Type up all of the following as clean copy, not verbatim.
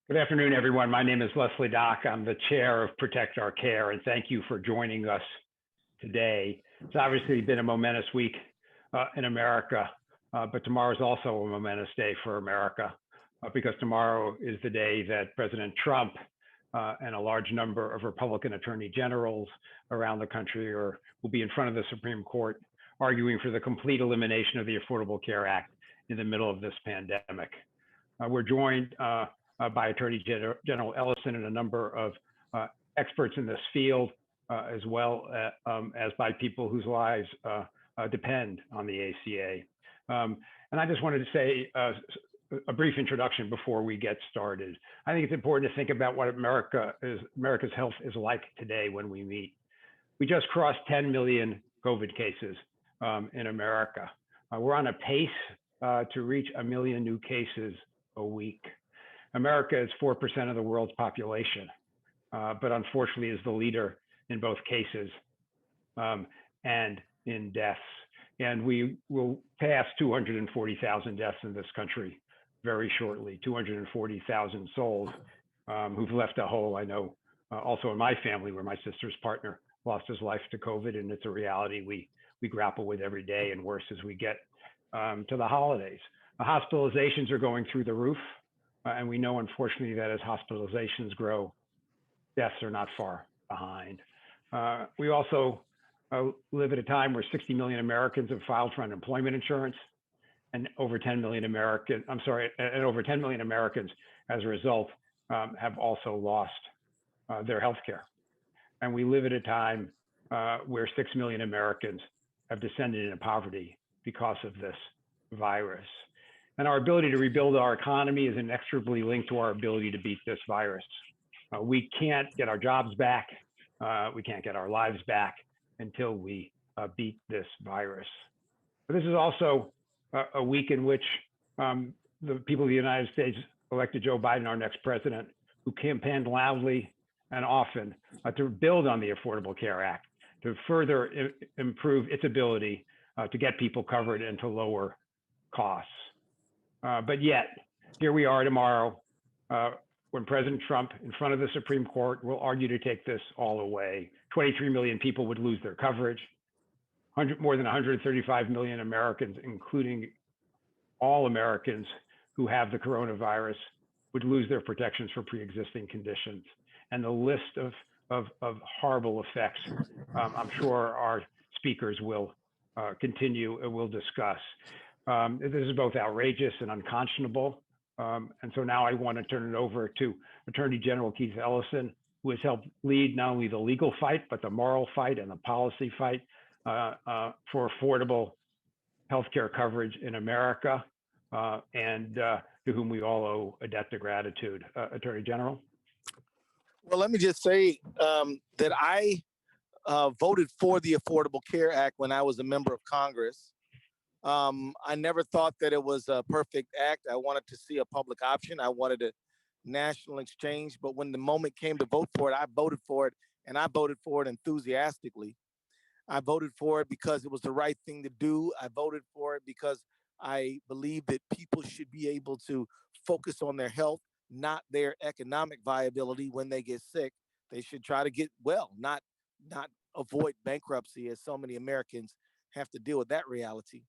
Good afternoon, everyone. My name is Leslie Dock. I'm the chair of Protect Our Care, and thank you for joining us today. It's obviously been a momentous week in America, but tomorrow is also a momentous day for America because tomorrow is the day that President Trump and a large number of Republican attorney generals around the country will be in front of the Supreme Court arguing for the complete elimination of the Affordable Care Act in the middle of this pandemic. We're joined by Attorney General Ellison and a number of experts in this field, as well as by people whose lives depend on the ACA. And I just wanted to say a brief introduction before we get started. I think it's important to think about what America's health is like today when we meet. We just crossed 10 million COVID cases in America. We're on a pace to reach 1 million new cases a week. America is 4% of the world's population, but unfortunately is the leader in both cases and in deaths. And we will pass 240,000 deaths in this country very shortly, 240,000 souls who've left a hole. I know also in my family where my sister's partner lost his life to COVID, and it's a reality we grapple with every day, and worse as we get to the holidays. Hospitalizations are going through the roof. And we know, unfortunately, that as hospitalizations grow, deaths are not far behind. We also live at a time where 60 million Americans have filed for unemployment insurance, and over 10 million Americans, as a result, have also lost their health care. And we live at a time where 6 million Americans have descended into poverty because of this virus. And our ability to rebuild our economy is inexorably linked to our ability to beat this virus. We can't get our jobs back. We can't get our lives back until we beat this virus. But this is also a week in which the people of the United States elected Joe Biden, our next president, who campaigned loudly and often to build on the Affordable Care Act, to further improve its ability to get people covered and to lower costs. But yet, here we are tomorrow when President Trump, in front of the Supreme Court, will argue to take this all away. 23 million people would lose their coverage. More than 135 million Americans, including all Americans who have the coronavirus, would lose their protections for pre-existing conditions. And the list of horrible effects, I'm sure our speakers will continue and will discuss. This is both outrageous and unconscionable. And so now I want to turn it over to Attorney General Keith Ellison, who has helped lead not only the legal fight, but the moral fight and the policy fight for affordable healthcare coverage in America, and to whom we all owe a debt of gratitude. Attorney General? Well, let me just say that I voted for the Affordable Care Act when I was a member of Congress. I never thought that it was a perfect act. I wanted to see a public option. I wanted a national exchange. But when the moment came to vote for it, I voted for it, and I voted for it enthusiastically. I voted for it because it was the right thing to do. I voted for it because I believe that people should be able to focus on their health, not their economic viability when they get sick. They should try to get well, not avoid bankruptcy, as so many Americans have to deal with that reality.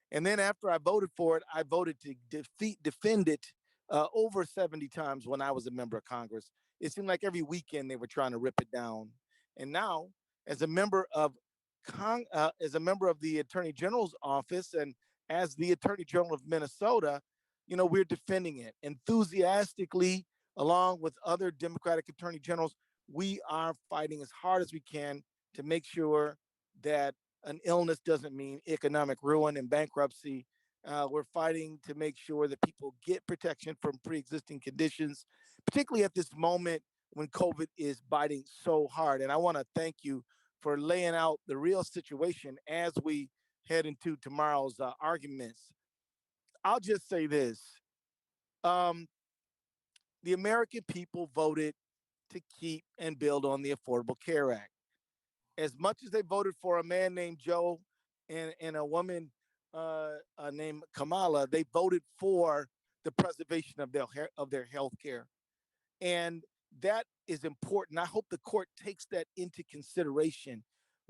And then after I voted for it, I voted to defend it over 70 times when I was a member of Congress. It seemed like every weekend they were trying to rip it down. And now, as a member of the Attorney General's office and as the Attorney General of Minnesota, we're defending it enthusiastically, along with other Democratic Attorney Generals. We are fighting as hard as we can to make sure that an illness doesn't mean economic ruin and bankruptcy. We're fighting to make sure that people get protection from pre-existing conditions, particularly at this moment when COVID is biting so hard. And I want to thank you for laying out the real situation as we head into tomorrow's arguments. I'll just say this. The American people voted to keep and build on the Affordable Care Act. As much as they voted for a man named Joe and a woman named Kamala, they voted for the preservation of their health care. And that is important. I hope the court takes that into consideration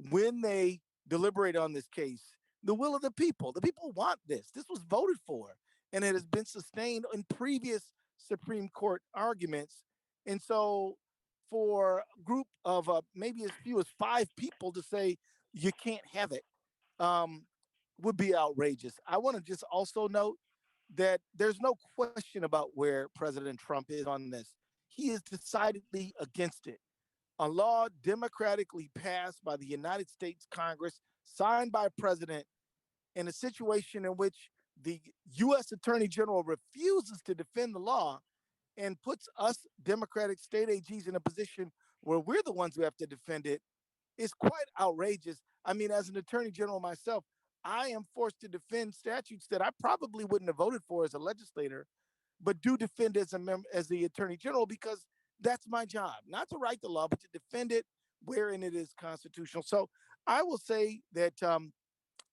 when they deliberate on this case. The will of the people. The people want this. This was voted for, and it has been sustained in previous Supreme Court arguments. And so, for a group of maybe as few as 5 people to say you can't have it um, would be outrageous. I want to just also note that there's no question about where President Trump is on this. He is decidedly against it. A law democratically passed by the United States Congress, signed by a president, in a situation in which the U.S. Attorney General refuses to defend the law and puts us Democratic state AGs in a position where we're the ones who have to defend it, is quite outrageous. I mean, as an attorney general myself, I am forced to defend statutes that I probably wouldn't have voted for as a legislator, but do defend as as the attorney general, because that's my job, not to write the law, but to defend it wherein it is constitutional. So I will say that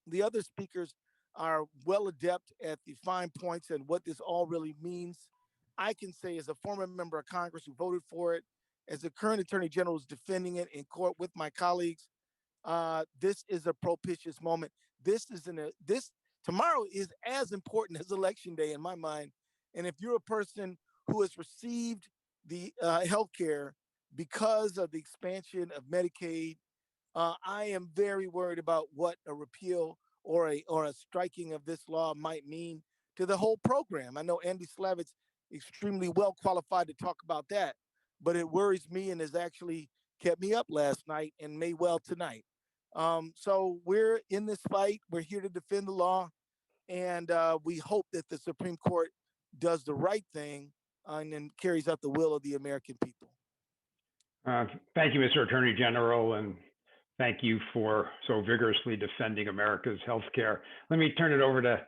the other speakers are well adept at the fine points and what this all really means. I can say, as a former member of Congress who voted for it, as the current attorney general is defending it in court with my colleagues, this is a propitious moment. This tomorrow is as important as election day in my mind. And if you're a person who has received the health care because of the expansion of Medicaid, I am very worried about what a repeal or a striking of this law might mean to the whole program. I know Andy Slavitt's extremely well qualified to talk about that, but it worries me and has actually kept me up last night and may well tonight. So we're in this fight. We're here to defend the law, and we hope that the Supreme Court does the right thing and then carries out the will of the American people. Thank you, Mr. Attorney General, and thank you for so vigorously defending America's health care. Let me turn it over to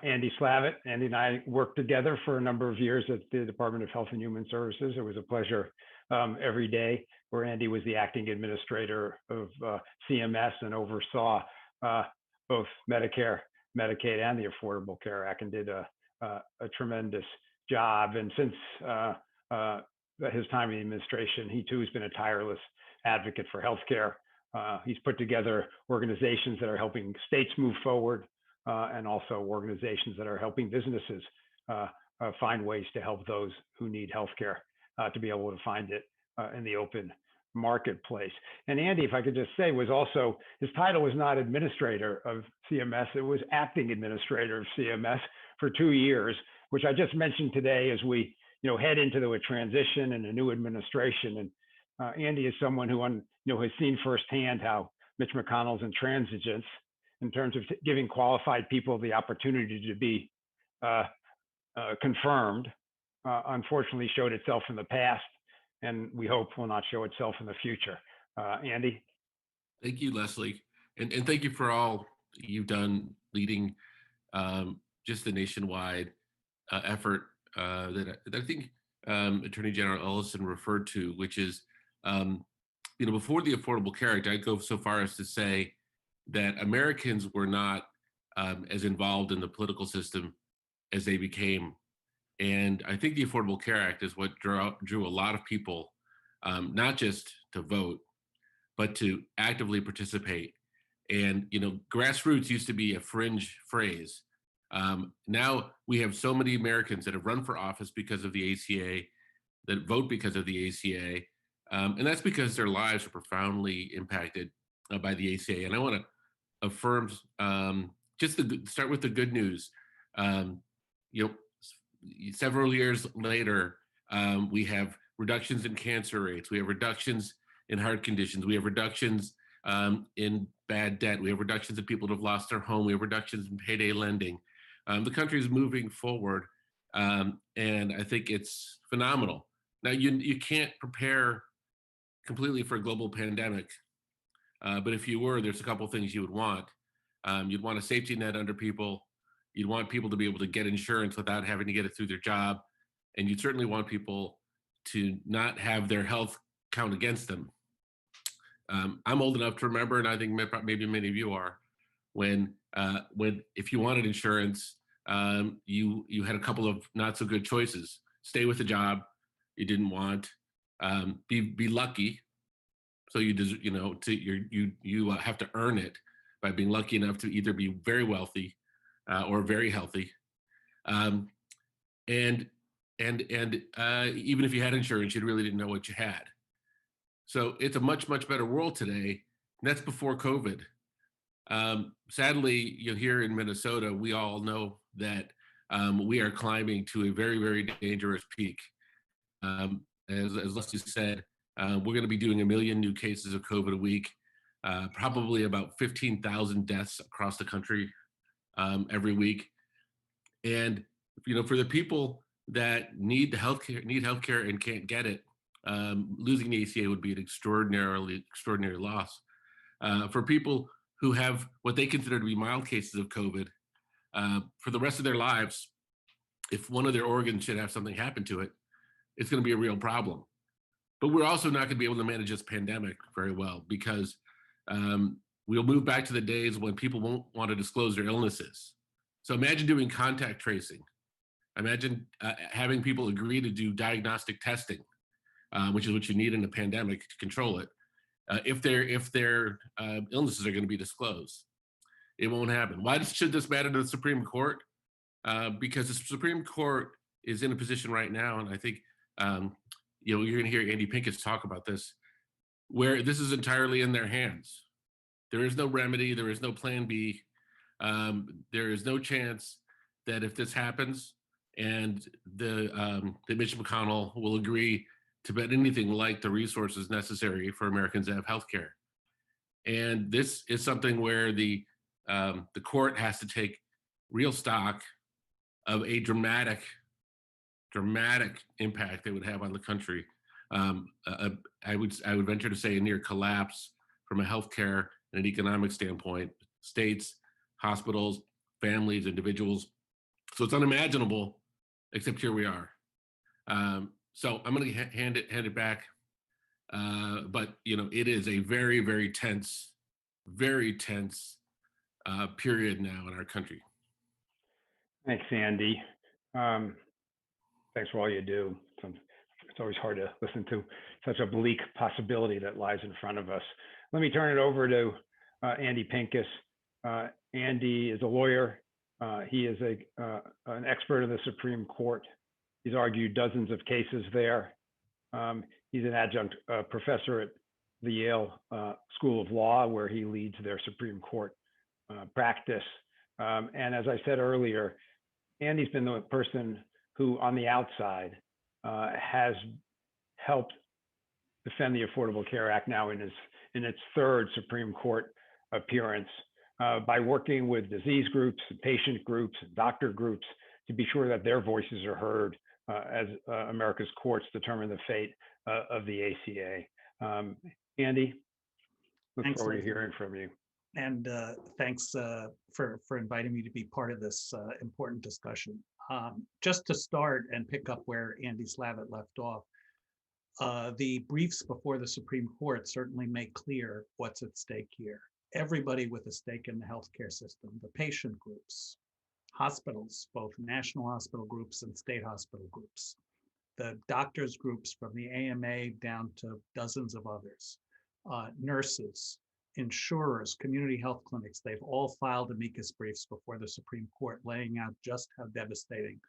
Andy Slavitt. Andy and I worked together for a number of years at the Department of Health and Human Services. It was a pleasure every day, where Andy was the acting administrator of CMS and oversaw both Medicare, Medicaid, and the Affordable Care Act, and did a tremendous job. And since his time in the administration, he too has been a tireless advocate for healthcare. He's put together organizations that are helping states move forward, and also organizations that are helping businesses find ways to help those who need healthcare to be able to find it in the open marketplace. And Andy, if I could just say, was also, his title was not administrator of CMS, it was acting administrator of CMS for 2 years, which I just mentioned today as we head into the transition and a new administration. And Andy is someone who has seen firsthand how Mitch McConnell's intransigence in terms of giving qualified people the opportunity to be confirmed, unfortunately showed itself in the past, and we hope will not show itself in the future. Andy? Thank you, Leslie. And thank you for all you've done leading just the nationwide effort that I think Attorney General Ellison referred to, which is, before the Affordable Care Act, I'd go so far as to say that Americans were not as involved in the political system as they became. And I think the Affordable Care Act is what drew a lot of people, not just to vote, but to actively participate. And, grassroots used to be a fringe phrase. Now we have so many Americans that have run for office because of the ACA, that vote because of the ACA. And that's because their lives are profoundly impacted by the ACA. And I want to affirm, just start with the good news. Several years later, we have reductions in cancer rates. We have reductions in heart conditions. We have reductions in bad debt. We have reductions in people that have lost their home. We have reductions in payday lending. The country is moving forward, and I think it's phenomenal. Now, you can't prepare completely for a global pandemic, but if you were, there's a couple of things you would want. You'd want a safety net under people. You'd want people to be able to get insurance without having to get it through their job. And you'd certainly want people to not have their health count against them. I'm old enough to remember, and I think maybe many of you are, when if you wanted insurance, you had a couple of not so good choices: stay with the job, you didn't want. Be lucky. So you just, you have to earn it by being lucky enough to either be very wealthy or very healthy. Um, and even if you had insurance, you really didn't know what you had. So it's a much, much better world today. And that's before COVID. Sadly, here in Minnesota, we all know that we are climbing to a very, very dangerous peak. As Leslie said, we're going to be doing 1 million new cases of COVID a week, probably about 15,000 deaths across the country every week. And for the people that need healthcare and can't get it, losing the ACA would be an extraordinary loss. For people who have what they consider to be mild cases of COVID, for the rest of their lives, if one of their organs should have something happen to it, it's going to be a real problem. But we're also not going to be able to manage this pandemic very well, because we'll move back to the days when people won't want to disclose their illnesses. So imagine doing contact tracing. Imagine having people agree to do diagnostic testing, which is what you need in a pandemic to control it. If their illnesses are going to be disclosed, it won't happen. Why should this matter to the Supreme Court? Because the Supreme Court is in a position right now, and I think you're going to hear Andy Pincus talk about this, where this is entirely in their hands. There is no remedy. There is no plan B. There is no chance that if this happens and the Mitch McConnell will agree to bet anything like the resources necessary for Americans to have health care. And this is something where the court has to take real stock of a dramatic impact they would have on the country. I would venture to say a near collapse from a healthcare and an economic standpoint, states, hospitals, families, individuals. So it's unimaginable, except here we are. So I'm going to hand it back. But it is a very, very tense period now in our country. Thanks, Andy. Thanks for all you do. It's always hard to listen to such a bleak possibility that lies in front of us. Let me turn it over to Andy Pincus. Andy is a lawyer. He is an expert in the Supreme Court. He's argued dozens of cases there. He's an adjunct professor at the Yale School of Law, where he leads their Supreme Court practice. And as I said earlier, Andy's been the person who, on the outside, has helped defend the Affordable Care Act now in its third Supreme Court appearance, by working with disease groups, patient groups, doctor groups, to be sure that their voices are heard as America's courts determine the fate of the ACA. Andy, look forward to hearing from you. And thanks for inviting me to be part of this important discussion. Just to start and pick up where Andy Slavitt left off, the briefs before the Supreme Court certainly make clear what's at stake here. Everybody with a stake in the healthcare system, the patient groups, hospitals, both national hospital groups and state hospital groups, the doctors groups from the AMA down to dozens of others, nurses, insurers, community health clinics, they've all filed amicus briefs before the Supreme Court, laying out just how devastating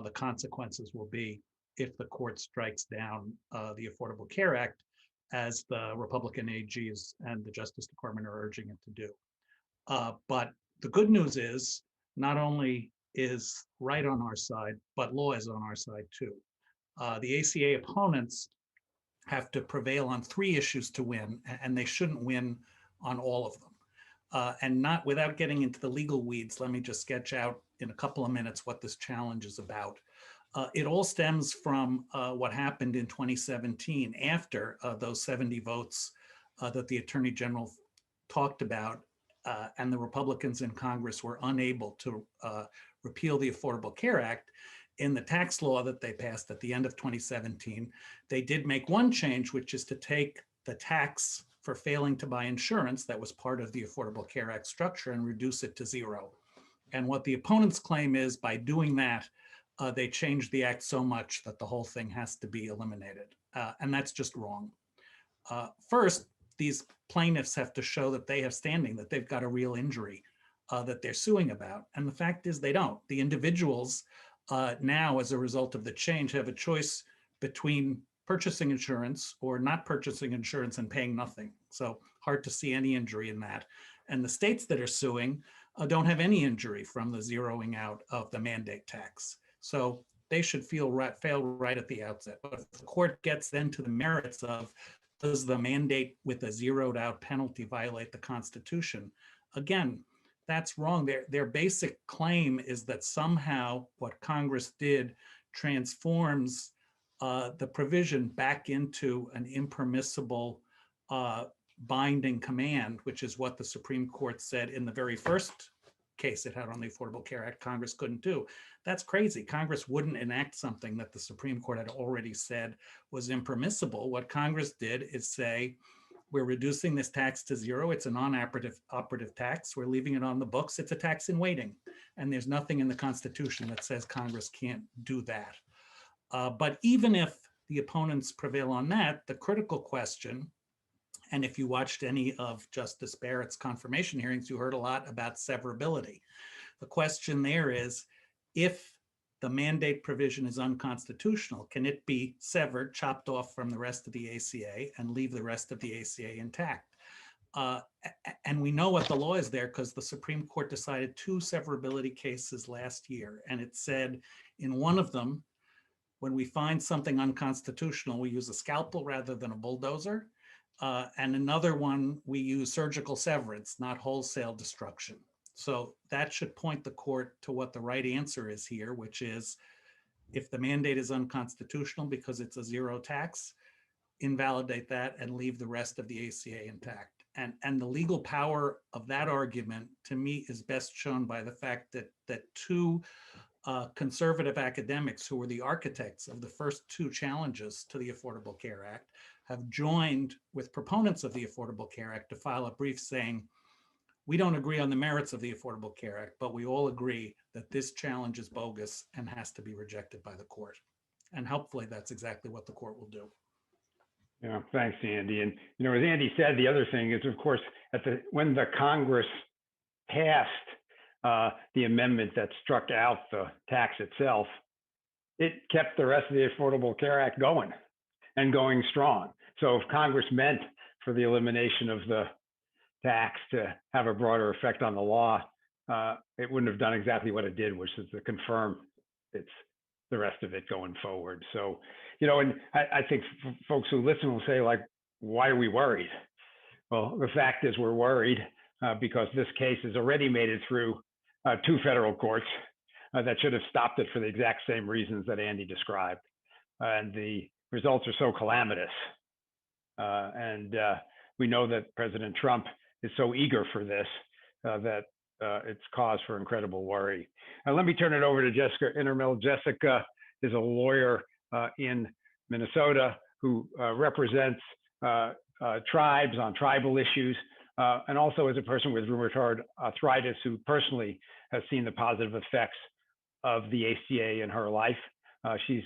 the consequences will be if the court strikes down the Affordable Care Act, as the Republican AGs and the Justice Department are urging it to do. But the good news is, not only is right on our side, but law is on our side too. The ACA opponents have to prevail on 3 issues to win, and they shouldn't win on all of them. And not without getting into the legal weeds, let me just sketch out in a couple of minutes what this challenge is about. It all stems from what happened in 2017 after those 70 votes that the Attorney General talked about, and the Republicans in Congress were unable to repeal the Affordable Care Act. In the tax law that they passed at the end of 2017, they did make one change, which is to take the tax for failing to buy insurance that was part of the Affordable Care Act structure and reduce it to 0. And what the opponents claim is, by doing that, they changed the act so much that the whole thing has to be eliminated. And that's just wrong. First, these plaintiffs have to show that they have standing, that they've got a real injury that they're suing about. And the fact is they don't. The individuals now, as a result of the change, have a choice between purchasing insurance or not purchasing insurance and paying nothing. So hard to see any injury in that. And the states that are suing don't have any injury from the zeroing out of the mandate tax. So they should fail right at the outset. But if the court gets then to the merits of, does the mandate with a zeroed out penalty violate the Constitution? Again, that's wrong. Their basic claim is that somehow what Congress did transforms the provision back into an impermissible binding command, which is what the Supreme Court said in the very first case it had on the Affordable Care Act Congress couldn't do. That's crazy. Congress wouldn't enact something that the Supreme Court had already said was impermissible. What Congress did is say, we're reducing this tax to zero. It's a non-operative tax. We're leaving it on the books. It's a tax in waiting. And there's nothing in the Constitution that says Congress can't do that. But even if the opponents prevail on that, the critical question, and if you watched any of Justice Barrett's confirmation hearings, you heard a lot about severability. The question there is, if the mandate provision is unconstitutional, can it be severed, chopped off from the rest of the ACA and leave the rest of the ACA intact? And we know what the law is there because the Supreme Court decided 2 severability cases last year. And it said in one of them, when we find something unconstitutional, we use a scalpel rather than a bulldozer. And another one, we use surgical severance, not wholesale destruction. So that should point the court to what the right answer is here, which is if the mandate is unconstitutional because it's a zero tax, invalidate that and leave the rest of the ACA intact. And the legal power of that argument, to me, is best shown by the fact that 2 conservative academics who were the architects of the first 2 challenges to the Affordable Care Act have joined with proponents of the Affordable Care Act to file a brief saying, we don't agree on the merits of the Affordable Care Act, but we all agree that this challenge is bogus and has to be rejected by the court. And hopefully that's exactly what the court will do. Yeah, thanks, Andy. And, you know, as Andy said, the other thing is, of course, when the Congress passed the amendment that struck out the tax itself, it kept the rest of the Affordable Care Act going and going strong. So if Congress meant for the elimination of the tax to have a broader effect on the law, it wouldn't have done exactly what it did, which is to confirm it's the rest of it going forward. So, you know, and I think folks who listen will say, like, why are we worried? Well, the fact is we're worried because this case has already made it through 2 federal courts that should have stopped it for the exact same reasons that Andy described. And the results are so calamitous. And we know that President Trump is so eager for this that it's cause for incredible worry. Now, let me turn it over to Jessica Innermill. Jessica is a lawyer in Minnesota who represents tribes on tribal issues, and also is a person with rheumatoid arthritis who personally has seen the positive effects of the ACA in her life. She's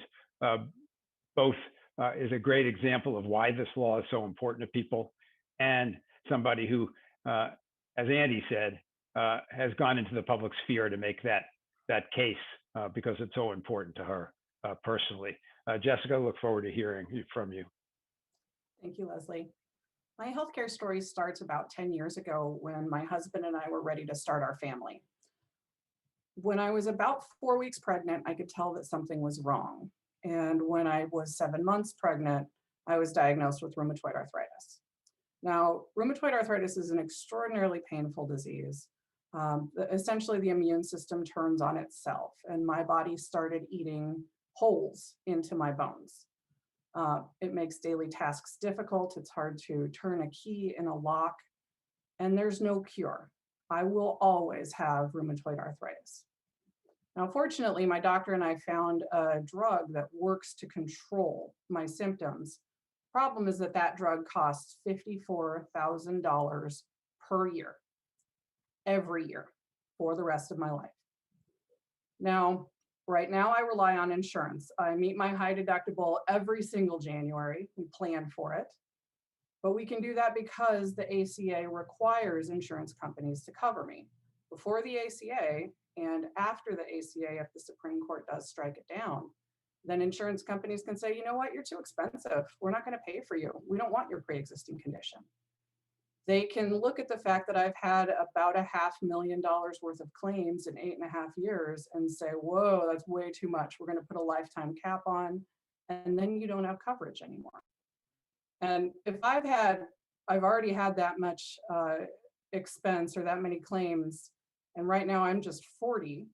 both is a great example of why this law is so important to people, and somebody who, as Andy said, has gone into the public sphere to make that case because it's so important to her personally. Jessica, look forward to hearing from you. Thank you, Leslie. My healthcare story starts about 10 years ago when my husband and I were ready to start our family. When I was about 4 weeks pregnant, I could tell that something was wrong. And when I was 7 months pregnant, I was diagnosed with rheumatoid arthritis. Now, rheumatoid arthritis is an extraordinarily painful disease. Essentially, the immune system turns on itself, and my body started eating holes into my bones. It makes daily tasks difficult. It's hard to turn a key in a lock, and there's no cure. I will always have rheumatoid arthritis. Now, fortunately, my doctor and I found a drug that works to control my symptoms. Problem is that that drug costs $54,000 per year, every year, for the rest of my life. Now, Right now, I rely on insurance. I meet my high deductible every single January. We plan for it. But we can do that because the ACA requires insurance companies to cover me. Before the ACA and after the ACA, if the Supreme Court does strike it down, then insurance companies can say, you know what, you're too expensive. We're not going to pay for you. We don't want your pre-existing condition. They can look at the fact that I've had about $500,000 worth of claims in 8.5 years and say, whoa, that's way too much. We're going to put a lifetime cap on, and then you don't have coverage anymore. And if I've already had that much expense or that many claims, and right now I'm just 40,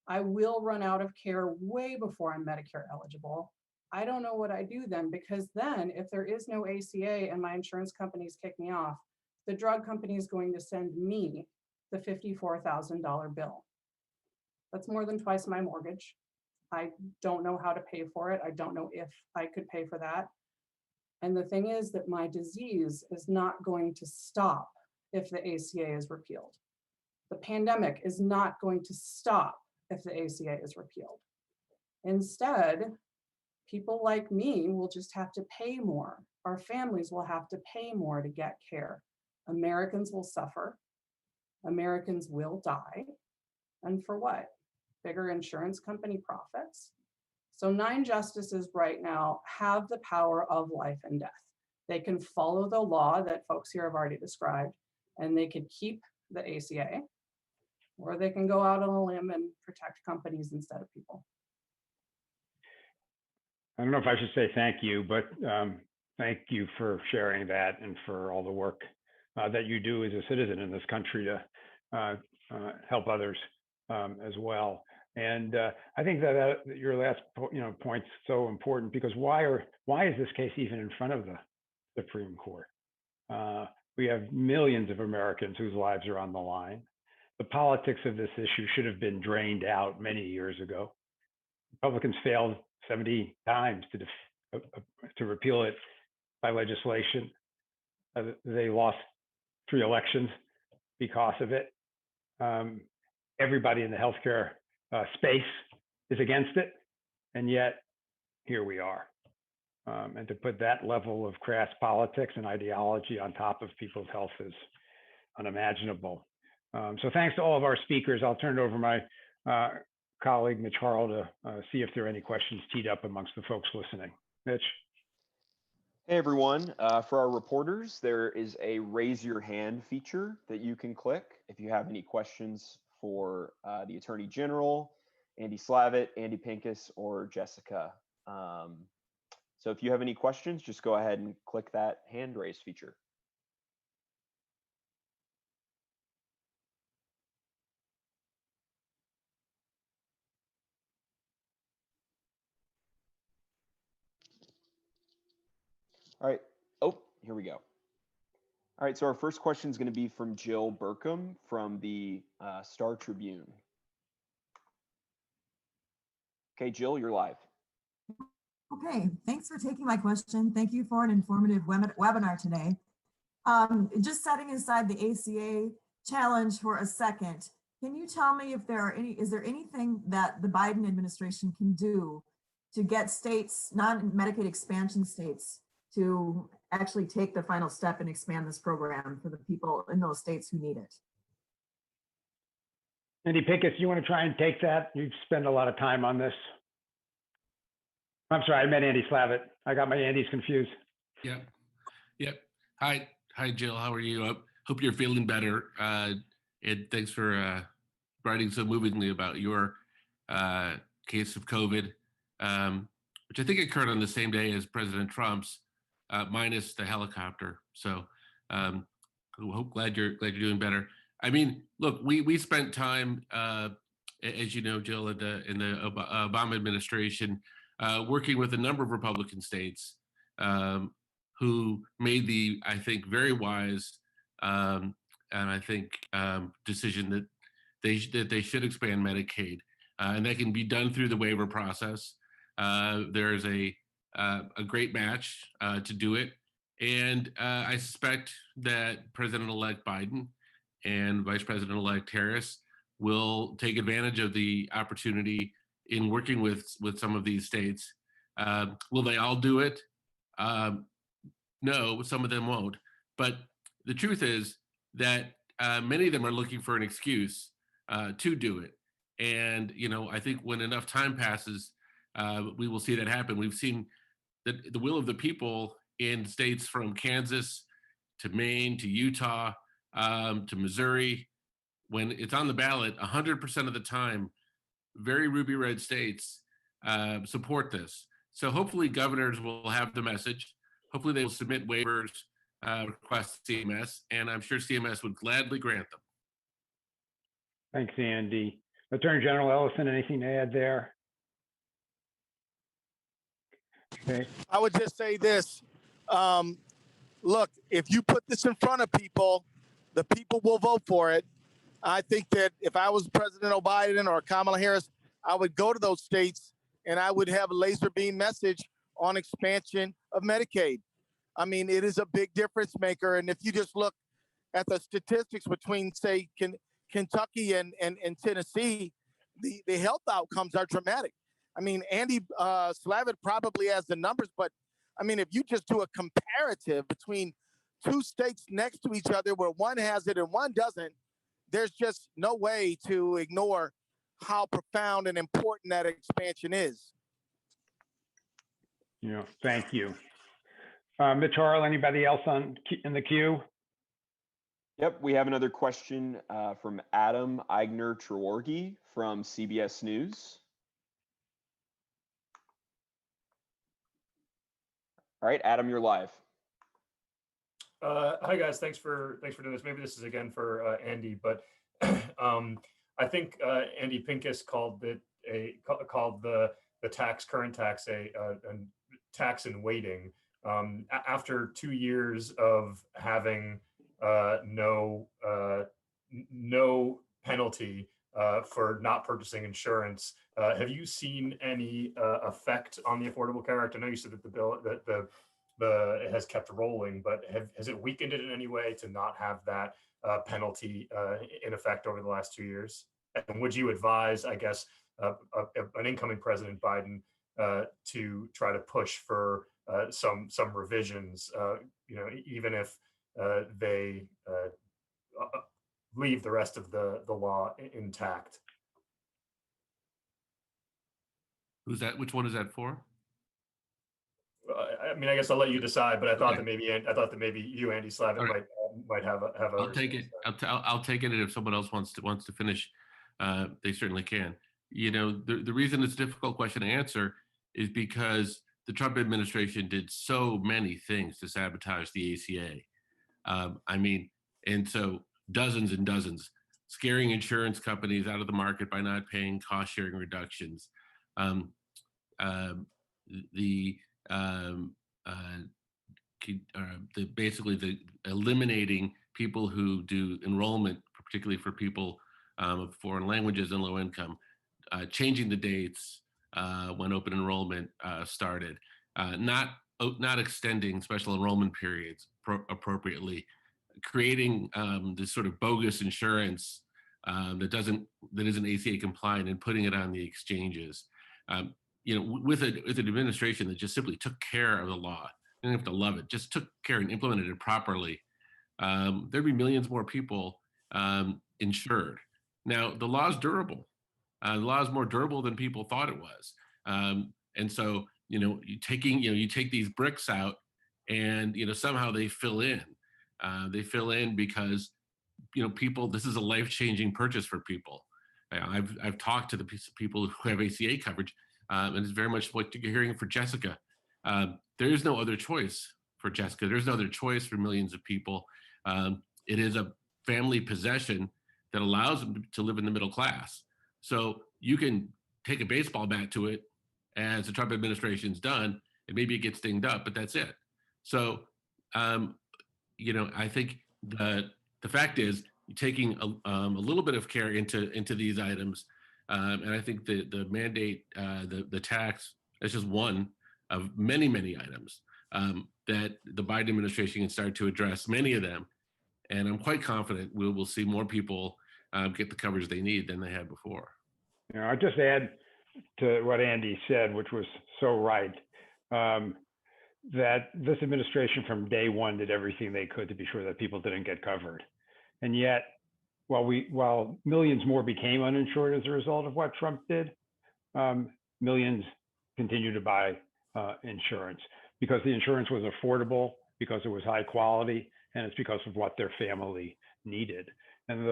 I will run out of care way before I'm Medicare eligible. I don't know what I do then, because then if there is no ACA and my insurance companies kick me off, the drug company is going to send me the $54,000 bill. That's more than twice my mortgage. I don't know how to pay for it. I don't know if I could pay for that. And the thing is that my disease is not going to stop if the ACA is repealed. The pandemic is not going to stop if the ACA is repealed. Instead, people like me will just have to pay more. Our families will have to pay more to get care. Americans will suffer. Americans will die. And for what? Bigger insurance company profits? So 9 justices right now have the power of life and death. They can follow the law that folks here have already described, and they could keep the ACA, or they can go out on a limb and protect companies instead of people. I don't know if I should say thank you, but thank you for sharing that and for all the work that you do as a citizen in this country to help others as well. And I think that your last point's so important, because why is this case even in front of the Supreme Court? We have millions of Americans whose lives are on the line. The politics of this issue should have been drained out many years ago. Republicans failed 70 times to repeal it by legislation. They lost 3 elections because of it. Everybody in the healthcare space is against it, and yet here we are. And to put that level of crass politics and ideology on top of people's health is unimaginable. So thanks to all of our speakers. I'll turn it over to my colleague, Mitch Harrell, to see if there are any questions teed up amongst the folks listening. Mitch. Hey everyone, for our reporters, there is a raise your hand feature that you can click if you have any questions for the Attorney General, Andy Slavitt, Andy Pincus, or Jessica. So if you have any questions, just go ahead and click that hand raise feature. All right. Oh, here we go. All right. So our first question is going to be from Jill Burcum from the Star Tribune. Okay, Jill, you're live. Okay, thanks for taking my question. Thank you for an informative webinar today. Just setting aside the ACA challenge for a second, can you tell me if there are is there anything that the Biden administration can do to get states, non-Medicaid expansion states, to actually take the final step and expand this program for the people in those states who need it? Andy Pincus, you want to try and take that? You've spent a lot of time on this. I'm sorry, I meant Andy Slavitt. I got my Andys confused. Yep. Hi, Jill. How are you? I hope you're feeling better. And thanks for writing so movingly about your case of COVID, which I think occurred on the same day as President Trump's, minus the helicopter. So, glad you're doing better. I mean, look, we spent time, as you know, Jill, in the Obama administration, working with a number of Republican states who made the, I think, very wise and I think decision that they should expand Medicaid, and that can be done through the waiver process. There's a great match to do it, and I suspect that President-elect Biden and Vice President-elect Harris will take advantage of the opportunity in working with some of these states. Will they all do it? No, some of them won't. But the truth is that many of them are looking for an excuse to do it. And, I think when enough time passes, we will see that happen. We've seen the will of the people in states from Kansas to Maine to Utah to Missouri. When it's on the ballot, 100% of the time, very ruby red states support this. So hopefully governors will have the message. Hopefully they will submit waivers, requests to CMS, and I'm sure CMS would gladly grant them. Thanks, Andy. Attorney General Ellison, anything to add there? Okay. I would just say this. Look, if you put this in front of people, the people will vote for it. I think that if I was President Biden or Kamala Harris, I would go to those states and I would have a laser beam message on expansion of Medicaid. I mean, it is a big difference maker. And if you just look at the statistics between, say, Kentucky and Tennessee, the health outcomes are dramatic. I mean, Andy Slavitt probably has the numbers, but I mean, if you just do a comparative between two states next to each other where one has it and one doesn't, there's just no way to ignore how profound and important that expansion is. Thank you. Mitch Harrell, anybody else in the queue? Yep, we have another question from Adam Aigner-Treworgy from CBS News. All right, Adam, you're live. Hi guys, thanks for doing this. Maybe this is again for Andy, but I think Andy Pincus called the current tax a tax in waiting. After 2 years of having no penalty for not purchasing insurance, have you seen any effect on the Affordable Care Act? I know you said that the bill it has kept rolling, but has it weakened it in any way to not have that penalty in effect over the last 2 years? And would you advise, I guess, an incoming President Biden to try to push for some revisions, even if they leave the rest of the law intact? Who's that? Which one is that for? I mean, I guess I'll let you decide, but I thought that maybe you, Andy Slavitt, right, might have. I'll take it. I'll take it, and if someone else wants to finish, they certainly can. The reason it's a difficult question to answer is because the Trump administration did so many things to sabotage the ACA. And so dozens and dozens, scaring insurance companies out of the market by not paying cost sharing reductions. Basically the eliminating people who do enrollment, particularly for people of foreign languages and low income, changing the dates when open enrollment started, not extending special enrollment periods appropriately, creating this sort of bogus insurance that isn't ACA compliant and putting it on the exchanges. With an administration that just simply took care of the law, you don't have to love it, just took care and implemented it properly, there'd be millions more people insured. Now, the law is durable. The law is more durable than people thought it was. And so, you take these bricks out and, somehow they fill in. They fill in because, people, this is a life-changing purchase for people. I've talked to the people who have ACA coverage, and it's very much what you're hearing for Jessica. There is no other choice for Jessica. There's no other choice for millions of people. It is a family possession that allows them to live in the middle class. So you can take a baseball bat to it, as the Trump administration's done, and maybe it gets dinged up, but that's it. So, I think the fact is taking a little bit of care into these items, and I think the mandate, the tax, is just one of many, many items that the Biden administration can start to address, many of them. And I'm quite confident we'll see more people get the coverage they need than they had before. I'll just add, to what Andy said, which was so right, that this administration from day one did everything they could to be sure that people didn't get covered. And yet, while millions more became uninsured as a result of what Trump did, millions continue to buy insurance because the insurance was affordable, because it was high quality, and it's because of what their family needed. And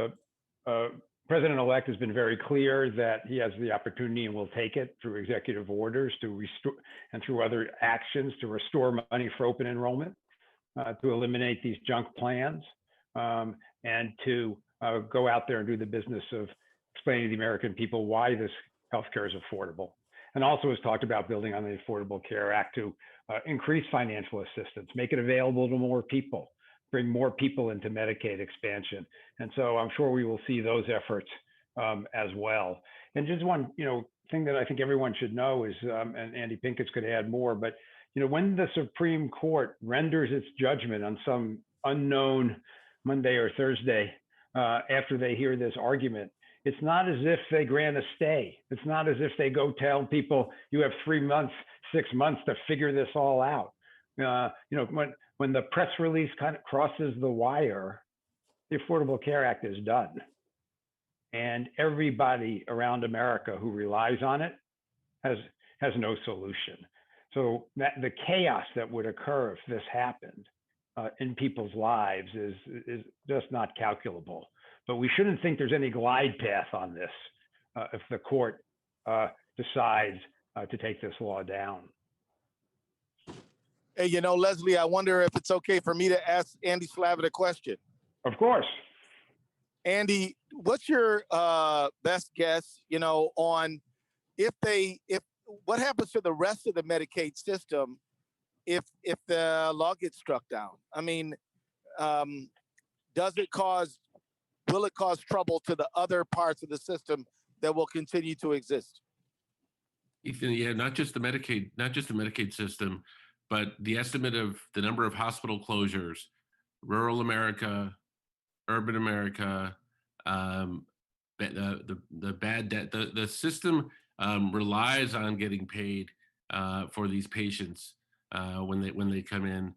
the president-elect has been very clear that he has the opportunity and will take it through executive orders to restore and through other actions to restore money for open enrollment, to eliminate these junk plans, and to go out there and do the business of explaining to the American people why this healthcare is affordable. And also has talked about building on the Affordable Care Act to increase financial assistance, make it available to more people, bring more people into Medicaid expansion. And so I'm sure we will see those efforts as well. And just one, thing that I think everyone should know is, and Andy Pincus could add more, but when the Supreme Court renders its judgment on some unknown Monday or Thursday after they hear this argument, it's not as if they grant a stay. It's not as if they go tell people you have 3 months, 6 months to figure this all out. When the press release kind of crosses the wire, the Affordable Care Act is done. And everybody around America who relies on it has no solution. So the chaos that would occur if this happened in people's lives is just not calculable. But we shouldn't think there's any glide path on this if the court decides to take this law down. Hey, Leslie, I wonder if it's okay for me to ask Andy Slavitt a question. Of course. Andy, what's your best guess, on what happens to the rest of the Medicaid system if the law gets struck down? I mean, will it cause trouble to the other parts of the system that will continue to exist? Ethan, yeah, not just the Medicaid system, but the estimate of the number of hospital closures, rural America, urban America, the bad debt, the system relies on getting paid for these patients when they come in.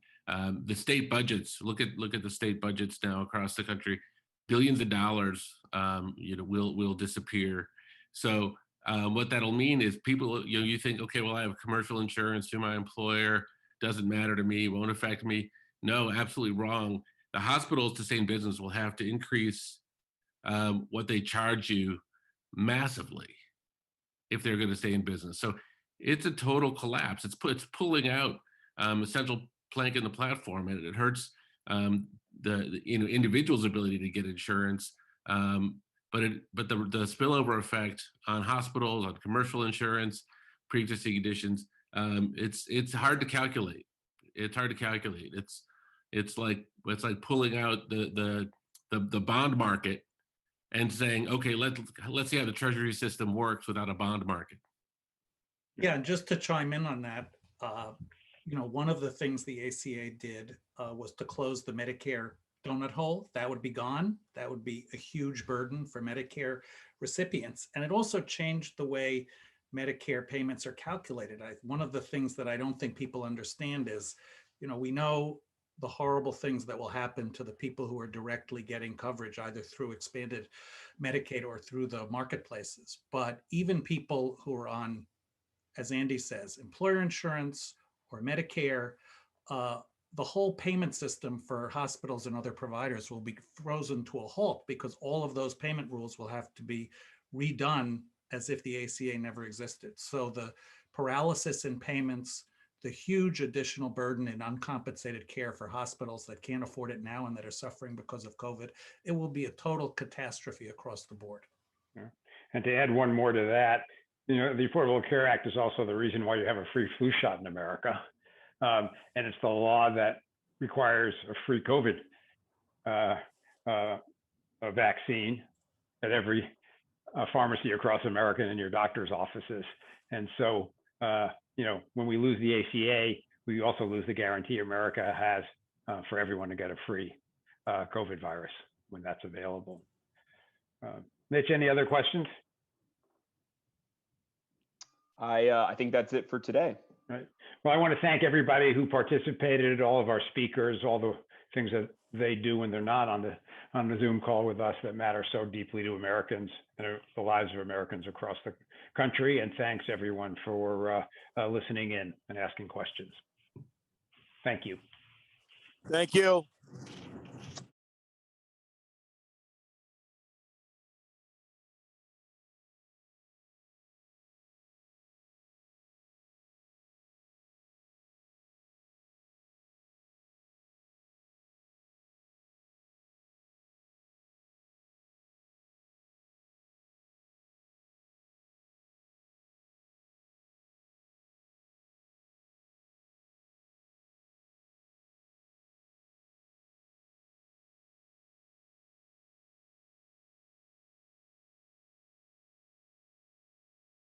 The state budgets, look at the state budgets now across the country. Billions of dollars, will disappear. So what that'll mean is people, you think, okay, well, I have commercial insurance through my employer, doesn't matter to me, won't affect me. No, absolutely wrong. The hospitals to stay in business will have to increase what they charge you massively if they're going to stay in business. So it's a total collapse. It's pulling out a central plank in the platform, and it hurts the individual's ability to get insurance, but the spillover effect on hospitals, on commercial insurance, pre-existing conditions, it's hard to calculate. It's hard to calculate. It's like pulling out the bond market and saying, okay, let's see how the Treasury system works without a bond market. Yeah, and just to chime in on that, one of the things the ACA did was to close the Medicare donut hole. That would be gone. That would be a huge burden for Medicare recipients. And it also changed the way Medicare payments are calculated. One of the things that I don't think people understand is, we know the horrible things that will happen to the people who are directly getting coverage, either through expanded Medicaid or through the marketplaces. But even people who are on, as Andy says, employer insurance or Medicare, the whole payment system for hospitals and other providers will be frozen to a halt because all of those payment rules will have to be redone as if the ACA never existed. So the paralysis in payments, the huge additional burden in uncompensated care for hospitals that can't afford it now and that are suffering because of COVID, it will be a total catastrophe across the board. Yeah. And to add one more to that, the Affordable Care Act is also the reason why you have a free flu shot in America. And it's the law that requires a free COVID a vaccine at every pharmacy across America and in your doctor's offices. And so, when we lose the ACA, we also lose the guarantee America has for everyone to get a free COVID virus when that's available. Mitch, any other questions? I think that's it for today. Right. Well, I want to thank everybody who participated, all of our speakers, all the things that they do when they're not on the Zoom call with us that matter so deeply to Americans and the lives of Americans across the country. And thanks everyone for listening in and asking questions. Thank you. Thank you.